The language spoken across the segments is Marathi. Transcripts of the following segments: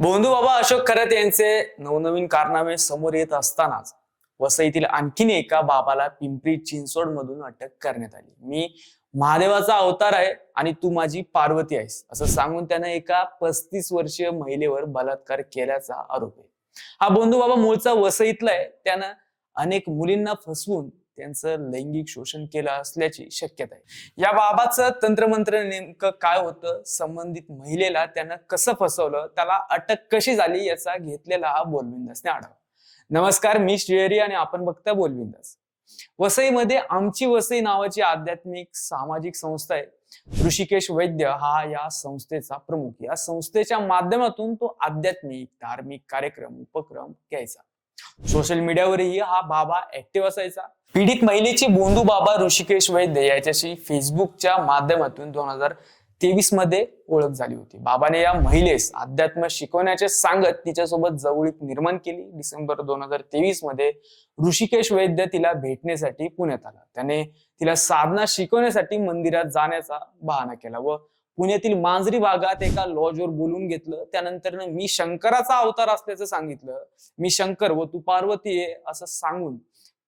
भोंदू बाबा अशोक खरात यांचे नवनवीन कारनामे समोर येत असतानाच वसईतील आणखीन एका बाबाला पिंपरी चिंचवड मधून अटक करण्यात आली. मी महादेवाचा अवतार आहे आणि तू माझी पार्वती आहेस असं सांगून त्याने एका 35 वर्षीय महिलेवर बलात्कार केल्याचा आरोप आहे. हा भोंदू बाबा मूळचा वसईतला आहे. त्यानं अनेक मुलींना फसवून त्यांचं लैंगिक शोषण केलं असल्याची शक्यता आहे. या बाबाचं तंत्रमंत्र नेमकं काय होतं, संबंधित महिलेला त्यानं कसं फसवलं, त्याला अटक कशी झाली याचा घेतलेला हा बोलबिंदासने आढावा. नमस्कार, मी श्रीहरी आणि आपण बघता बोलबिंदास. वसईमध्ये आमची वसई नावाची आध्यात्मिक सामाजिक संस्था आहे. ऋषिकेश वैद्य हा या संस्थेचा प्रमुख. या संस्थेच्या माध्यमातून तो आध्यात्मिक धार्मिक कार्यक्रम उपक्रम घ्यायचा. सोशल मीडियावरही हा बाबा ऍक्टिव्ह असायचा. पीडित महिलेची भोंदू बाबा ऋषिकेश वैद्य याच्याशी फेसबुकच्या माध्यमातून 2023 मध्ये ओळख झाली होती. बाबाने या महिलेस अध्यात्म शिकवण्याचे सांगत तिच्यासोबत जवळीक निर्माण केली. डिसेंबर 2023 मध्ये ऋषिकेश वैद्य तिला भेटण्यासाठी पुण्यात आला. त्याने तिला साधना शिकवण्यासाठी मंदिरात जाण्याचा बहाणा केला व पुण्यातील मांजरी भागात एका लॉजवर बोलून घेतलं. त्यानंतर मी शंकराचा अवतार असल्याचं सांगितलं. मी शंकर व तू पार्वती आहे असं सांगून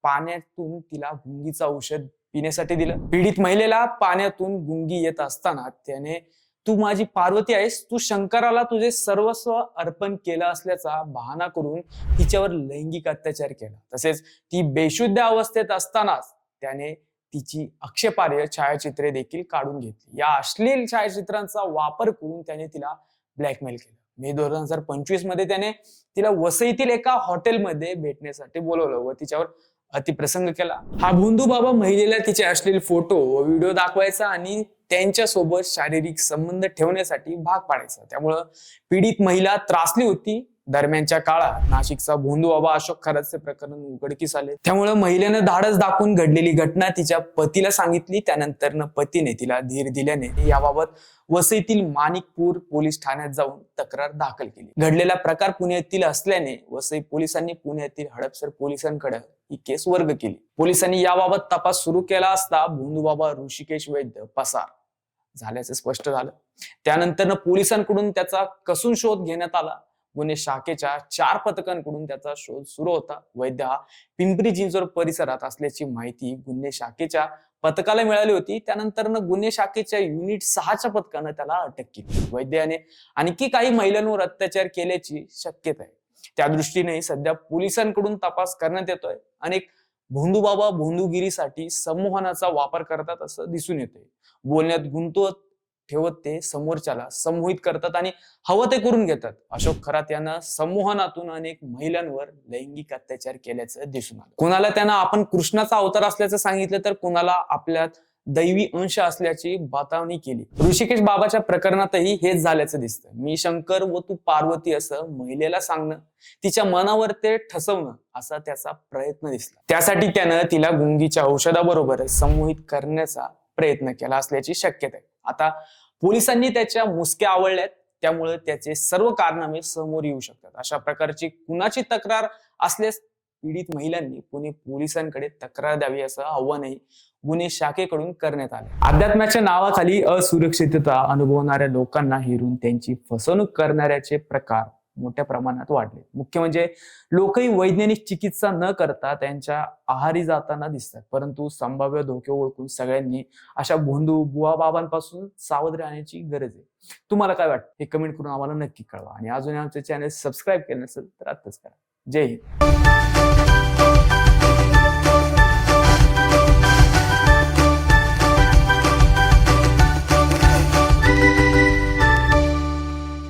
पाण्यातून तिला गुंगीचं औषध पिण्यासाठी दिलं. पीडित महिलेला पाण्यातून गुंगी येत असताना त्याने तू माझी पार्वती आहेस, तू शंकराला तुझे सर्वस्व अर्पण केलं असल्याचा बहाणा करून तिच्यावर लैंगिक अत्याचार केला. तसेच ती बेशुद्ध अवस्थेत असतानाच त्याने तिची आक्षेपार्ह छायाचित्रे देखील काढून घेतली. या अश्लील छायाचित्रांचा वापर करून त्याने तिला ब्लॅकमेल केलं. मे 2025 मध्ये त्याने तिला वसईतील एका हॉटेलमध्ये भेटण्यासाठी बोलवलं व तिच्यावर अतिप्रसंग केला. हा भोंदू बाबा महिलेला तिचे अश्लील फोटो व व्हिडिओ दाखवायचा आणि त्यांच्यासोबत शारीरिक संबंध ठेवण्यासाठी भाग पाडायचा. त्यामुळं पीडित महिला त्रासली होती. दरम्यानच्या काळात नाशिकचा भोंदू बाबा अशोक खरातचे प्रकरण उघडकीस आले. त्यामुळे महिलेनं धाडस दाखवून घडलेली घटना तिच्या पतीला सांगितली. त्यानंतर पतीने तिला धीर दिल्याने याबाबत वसईतील माणिकपूर पोलीस ठाण्यात जाऊन तक्रार दाखल केली. घडलेला प्रकार पुण्यातील असल्याने वसई पोलिसांनी पुण्यातील हडपसर पोलिसांकडे ही केस वर्ग केली. पोलिसांनी याबाबत तपास सुरू केला असता भोंदू बाबा ऋषिकेश वैद्य पसार झाल्याचे स्पष्ट झालं. त्यानंतर पोलिसांकडून त्याचा कसून शोध घेण्यात आला. गुन्हे शाखेच्या 4 पथकांकडून त्याचा शोध सुरू होता. वैद्य हा पिंपरी चिंचवड परिसरात असल्याची माहिती गुन्हे शाखेच्या पथकाला मिळाली होती. त्यानंतर गुन्हे शाखेच्या युनिट 6च्या पथकानं त्याला अटक केली. वैद्य याने आणखी काही महिलांवर अत्याचार केल्याची शक्यता आहे. त्या दृष्टीने सध्या पोलिसांकडून तपास करण्यात येतोय. अनेक भोंदू बाबा भोंदूगिरीसाठी संमोहनाचा वापर करतात असं दिसून येतंय. बोलण्यात गुंतवत ठेवत ते समोरच्याला संमोहित करतात आणि हवं ते करून घेतात. अशोक खरात यांना संमोहनातून अनेक महिलांवर लैंगिक अत्याचार केल्याचं दिसून आलं. कोणाला त्यांना आपण कृष्णाचा अवतार असल्याचं सांगितलं तर कोणाला आपल्यात दैवी अंश असल्याची बतावणी केली. ऋषिकेश बाबाच्या प्रकरणातही हेच झाल्याचं दिसतं. मी शंकर व तू पार्वती असं महिलेला सांगणं, तिच्या मनावर ते ठसवणं असा त्याचा प्रयत्न दिसला. त्यासाठी त्यानं तिला गुंगीच्या औषधाबरोबर संमोहित करण्याचा प्रयत्न केला असल्याची शक्यता आहे. आता पोलिसांनी त्याच्या मुसक्या आवळल्यात. त्यामुळे त्याचे सर्व कारनामे समोर येऊ शकतात. अशा प्रकारची कुणाची तक्रार असल्यास पीडित महिलांनी पुणे पोलिसांकडे तक्रार द्यावी असं आव्हानही गुन्हे शाखेकडून करण्यात आले. अध्यात्माच्या नावाखाली असुरक्षितता अनुभवणाऱ्या लोकांना हेरून त्यांची फसवणूक करणाऱ्याचे प्रकार मोठ्या प्रमाणात वाढले. मुख्य म्हणजे लोकही वैज्ञानिक चिकित्सा न करता त्यांच्या आहारी जाताना दिसतात. परंतु संभाव्य धोके ओळखून सगळ्यांनी अशा भोंदू बुवा बाबांपासून सावध राहण्याची गरज आहे. तुम्हाला काय वाटतं हे कमेंट करून आम्हाला नक्की कळवा आणि अजून आमचे चॅनल सबस्क्राईब केलं नसेल तर आत्ताच करा. जय हिंद.